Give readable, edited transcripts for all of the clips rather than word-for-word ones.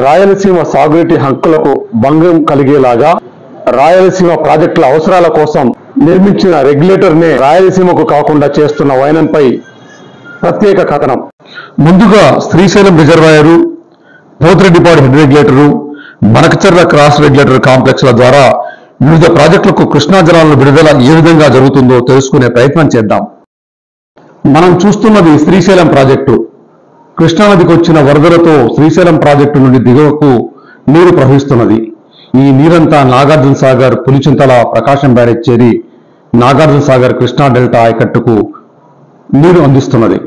రాయలసీమ సాగునీటి హక్కులకు భంగం కలిగేలాగా రాయలసీమ ప్రాజెక్టుల అవసరాల కోసం నిర్మించిన రెగ్యులేటర్నే రాయలసీమకు కాకుండా చేస్తున్న వైనంపై ప్రత్యేక కథనం. ముందుగా Srisailam reservoir, Pothireddypadu head regulator, Banakacherla cross regulator కాంప్లెక్స్ల ద్వారా వివిధ ప్రాజెక్టులకు కృష్ణా జలాలను విడుదల ఏ విధంగా జరుగుతుందో తెలుసుకునే ప్రయత్నం చేద్దాం. మనం చూస్తున్నది శ్రీశైలం ప్రాజెక్టు. కృష్ణానదికి వచ్చిన వరదలతో శ్రీశైలం ప్రాజెక్టు నుండి దిగువకు నీరు ప్రవహిస్తున్నది. ఈ నీరంతా నాగార్జున సాగర్, పులిచింతల, ప్రకాశం బ్యారేజ్ చేరి నాగార్జున సాగర్ కృష్ణా డెల్టా ఆయకట్టుకు నీరు అందిస్తున్నది.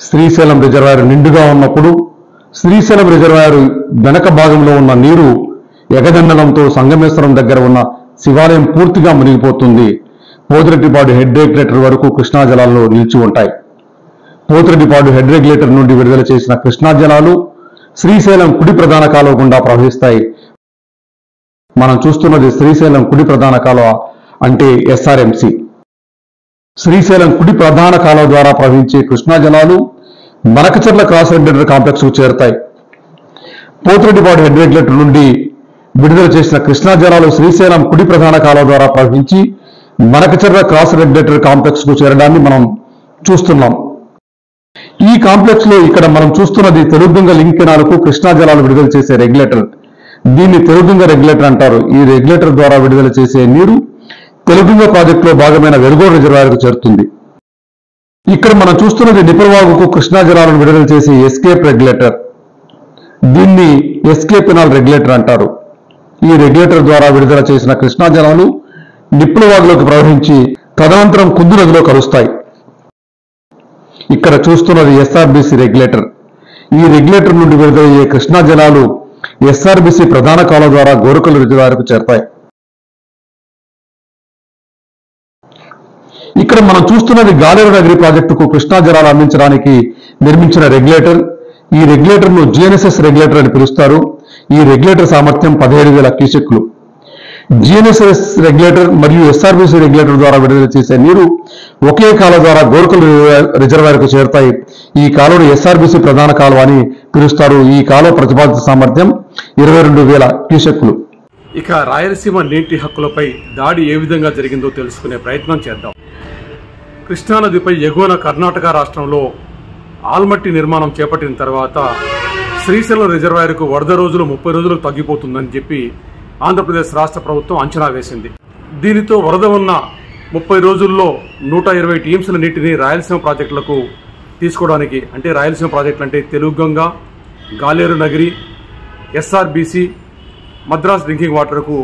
శ్రీశైలం రిజర్వాయర్ నిండుగా ఉన్నప్పుడు శ్రీశైలం రిజర్వాయర్ వెనక భాగంలో ఉన్న నీరు ఎగదండలంతో సంగమేశ్వరం దగ్గర ఉన్న శివాలయం పూర్తిగా మునిగిపోతుంది. పోతిరెడ్డిపాడు హెడ్ రెగ్యులేటర్ వరకు కృష్ణా జలాల్లో నిలిచి ఉంటాయి. పోతిరెడ్డిపాడు హెడ్ రెగ్యులేటర్ నుండి విడుదల చేసిన కృష్ణా జలాలు శ్రీశైలం కుడి ప్రధాన కాలువ గుండా ప్రవహిస్తాయి. మనం చూస్తున్నది శ్రీశైలం కుడి ప్రధాన కాలువ అంటే ఎస్ఆర్ఎంసి. శ్రీశైలం కుడి ప్రధాన కాలువ ద్వారా ప్రవహించే కృష్ణా జలాలు బనకచెర్ల క్రాస్ రెగ్యులేటర్ కాంప్లెక్స్ కు చేరుతాయి. పోతిరెడ్డిపాడు హెడ్ రెగ్యులేటర్ నుండి విడుదల చేసిన కృష్ణా జలాలు శ్రీశైలం కుడి ప్రధాన కాలువ ద్వారా ప్రవహించి బనకచెర్ల క్రాస్ రెగ్యులేటర్ కాంప్లెక్స్ కు చేరడాన్ని మనం చూస్తున్నాం. ఈ కాంప్లెక్స్ లో ఇక్కడ మనం చూస్తున్నది తెలుగుగంగ లింక్ కెనాల్కు కృష్ణా జలాలు విడుదల చేసే రెగ్యులేటర్. దీన్ని తెలుగుగంగ రెగ్యులేటర్ అంటారు. ఈ రెగ్యులేటర్ ద్వారా విడుదల చేసే నీరు తెలుగుగంగ ప్రాజెక్టులో భాగమైన వెలుగోడు రిజర్వాయర్కు చేరుతుంది. ఇక్కడ మనం చూస్తున్నది నిపురవాగుకు కృష్ణా జలాలను విడుదల చేసే ఎస్కేప్ రెగ్యులేటర్. దీన్ని ఎస్కేప్ కెనాల్ రెగ్యులేటర్ అంటారు. ఈ రెగ్యులేటర్ ద్వారా విడుదల చేసిన కృష్ణా జలాలు నిప్పులవాగులోకి ప్రవహించి తదనంతరం కుందు నదిలో కలుస్తాయి. ఇక్కడ చూస్తున్నది ఎస్ఆర్బిసి రెగ్యులేటర్. ఈ రెగ్యులేటర్ నుండి విడుదలయ్యే కృష్ణా జలాలు ఎస్ఆర్బిసి ప్రధాన కాలువ ద్వారా గోరుకల్ రిజర్వాయర్కు చేరతాయి. ఇక్కడ మనం చూస్తున్నది గాలేరు నగరి ప్రాజెక్టుకు కృష్ణా జలాలు అందించడానికి నిర్మించిన రెగ్యులేటర్. ఈ రెగ్యులేటర్ ను జిఎన్ఎస్ఎస్ రెగ్యులేటర్ అని పిలుస్తారు. ఈ రెగ్యులేటర్ సామర్థ్యం 17,000 క్యూసెక్లు. జిఎన్ఎస్ఎస్ రెగ్యులేటర్ మరియు ఎస్ఆర్బిసి రెగ్యులేటర్ ద్వారా విడుదల చేసే నీరు ఒకే కాలువ ద్వారా గోరుకల్ రిజర్వాయర్కు చేరుతాయి. ఈ కాలువను ఎస్ఆర్బిసి ప్రధాన కాలువ అని పిలుస్తారు. ఈ కాలువ ప్రతిపాదిత సామర్థ్యం 22,000 క్యూసెక్లు. ఇక రాయలసీమ నీటి హక్కులపై దాడి ఏ విధంగా జరిగిందో తెలుసుకునే ప్రయత్నం చేద్దాం. కృష్ణానదిపై ఎగువన కర్ణాటక రాష్ట్రంలో ఆల్మట్టి నిర్మాణం చేపట్టిన తర్వాత శ్రీశైలం రిజర్వాయర్కు వరద రోజులు 30 రోజులకు తగ్గిపోతుందని చెప్పి ఆంధ్రప్రదేశ్ రాష్ట్ర ప్రభుత్వం అంచనా వేసింది. దీనితో వరద ఉన్న 30 రోజుల్లో 120 టీఎంసీల నీటిని రాయలసీమ ప్రాజెక్టులకు తీసుకోవడానికి, అంటే రాయలసీమ ప్రాజెక్టులు అంటే తెలుగుగంగ, గాలేరు నగరి, ఎస్ఆర్బిసి, మద్రాస్ డ్రింకింగ్ వాటర్కు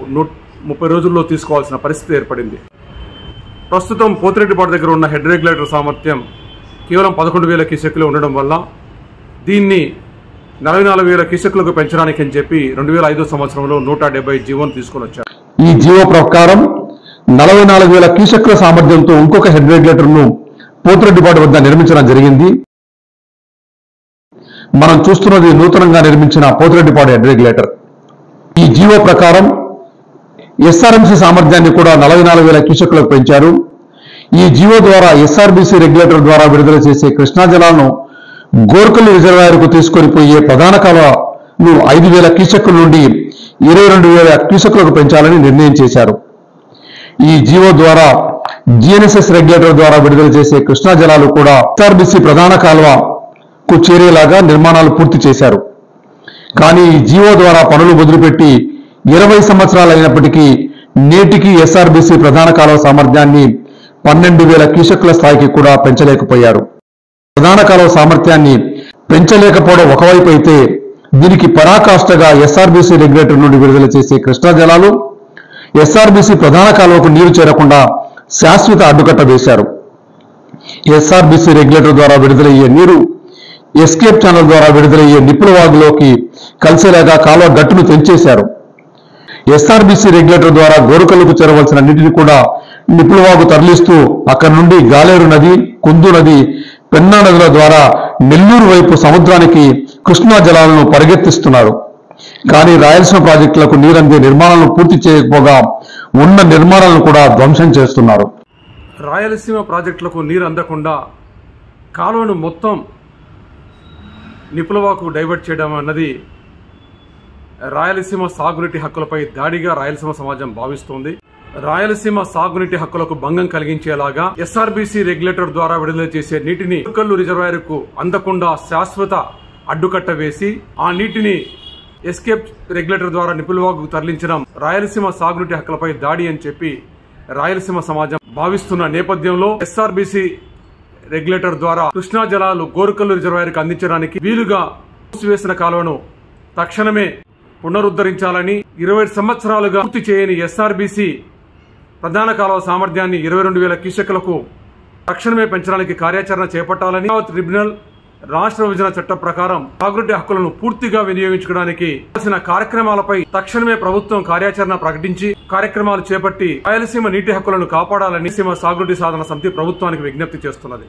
30 రోజుల్లో తీసుకోవాల్సిన పరిస్థితి ఏర్పడింది. ప్రస్తుతం పోతిరెడ్డిపాడు దగ్గర ఉన్న హెడ్ రెగ్యులేటర్ సామర్థ్యం కేవలం 11,000 క్యూసెక్లు ఉండడం వల్ల దీన్ని 44,000 క్యూసెక్లకు పెంచడానికి అని చెప్పి 2005 సంవత్సరంలో 170 జీవోను తీసుకొని వచ్చారు. ఈ జీవో ప్రకారం 44,000 క్యూసెక్ల సామర్థ్యంతో ఇంకొక హెడ్ రెగ్యులేటర్ ను పోతిరెడ్డిపాడు వద్ద నిర్మించడం జరిగింది. మనం చూస్తున్నది నూతనంగా నిర్మించిన పోతిరెడ్డిపాడు హెడ్ రెగ్యులేటర్. ఈ జీవో ప్రకారం ఎస్ఆర్ఎంసి సామర్థ్యాన్ని కూడా 44,000 క్యూసెక్లకు పెంచారు. ఈ జీవో ద్వారా ఎస్ఆర్బిసి రెగ్యులేటర్ ద్వారా విడుదల చేసే కృష్ణా జలాలను గోరుకల్ రిజర్వాయర్కు తీసుకొని పోయే ప్రధాన కాలువను 5,000 క్యూసెక్ల నుండి 22,000 క్యూసెక్లకు పెంచాలని నిర్ణయం చేశారు. ఈ జీవో ద్వారా జిఎన్ఎస్ఎస్ రెగ్యులేటర్ ద్వారా విడుదల చేసే కృష్ణా జలాలు కూడా ఎస్ఆర్బిసి ప్రధాన కాలువకు చేరేలాగా నిర్మాణాలు పూర్తి చేశారు. కానీ ఈ జీవో ద్వారా పనులు మొదలుపెట్టి 20 సంవత్సరాలు అయినప్పటికీ నేటికి ఎస్ఆర్బిసి ప్రధాన కాలువ సామర్థ్యాన్ని 12,000 క్యూసెక్ల స్థాయికి కూడా పెంచలేకపోయారు. ప్రధాన కాలువ సామర్థ్యాన్ని పెంచలేకపోవడం ఒకవైపు అయితే, దీనికి పరాకాష్ఠగా ఎస్ఆర్బిసి రెగ్యులేటర్ నుండి విడుదల చేసే కృష్ణా జలాలు ఎస్ఆర్బిసి ప్రధాన కాలువకు నీరు చేరకుండా శాశ్వత అడ్డుకట్ట వేశారు. ఎస్ఆర్బిసి రెగ్యులేటర్ ద్వారా విడుదలయ్యే నీరు ఎస్కేప్ ఛానల్ ద్వారా విడుదలయ్యే నిప్పులవాగులోకి కలిసేలాగా కాలువ గట్టును తెంచేశారు. ఎస్ఆర్బిసి రెగ్యులేటర్ ద్వారా గోరుకల్లుకు చేరవలసిన నీటిని కూడా నిప్పులవాగు తరలిస్తూ అక్కడి నుండి గాలేరు నది, కుందు నది, పెన్నా నదుల ద్వారా నెల్లూరు వైపు సముద్రానికి కృష్ణా జలాలను పరిగెత్తిస్తున్నారు. కానీ రాయలసీమ ప్రాజెక్టులకు నీరందే నిర్మాణాలను పూర్తి చేయకపోగా ఉన్న నిర్మాణాలను కూడా ధ్వంసం చేస్తున్నారు. రాయలసీమ ప్రాజెక్టులకు నీరు అందకుండా కాలువను మొత్తం నిపులవాకు డైవర్ట్ చేయడం అన్నది రాయలసీమ సాగునీటి హక్కులపై దాడిగా రాయలసీమ సమాజం భావిస్తోంది. రాయలసీమ సాగునీటి హక్కులకు భంగం కలిగించేలాగా ఎస్ఆర్బీసీ రెగ్యులేటర్ ద్వారా విడుదల చేసే నీటిని కోరుకల్లు రిజర్వాయర్ కు అందకుండా శాశ్వత అడ్డుకట్ట వేసి ఆ నీటిని ఎస్కేప్ రెగ్యులేటర్ ద్వారా నిపుల్వాగు తరలించడం రాయలసీమ సాగునీటి హక్కులపై దాడి అని చెప్పి రాయలసీమ సమాజం భావిస్తున్న నేపథ్యంలో ఎస్ఆర్బీసీ రెగ్యులేటర్ ద్వారా కృష్ణా జలాలు కోరుకల్లు రిజర్వాయర్ కు అందించడానికి వీలుగా మూసివేసిన కాలువను తక్షణమే పునరుద్ధరించాలని 20 సంవత్సరాలుగా పూర్తి చేయని ఎస్ఆర్బీసీ ప్రధాన కాలువ సామర్థ్యాన్ని 22,000 క్యూసెక్లకు తక్షణమే పెంచడానికి కార్యాచరణ చేపట్టాలని ట్రిబ్యునల్ రాష్ట్ర విభజన చట్టం ప్రకారం సాగునీటి హక్కులను పూర్తిగా వినియోగించుకోవడానికి కావాల్సిన కార్యక్రమాలపై తక్షణమే ప్రభుత్వం కార్యాచరణ ప్రకటించి కార్యక్రమాలు చేపట్టి రాయలసీమ నీటి హక్కులను కాపాడాలని రాయలసీమ సాగునీటి సాధన సమితి ప్రభుత్వానికి విజ్ఞప్తి చేస్తున్నది.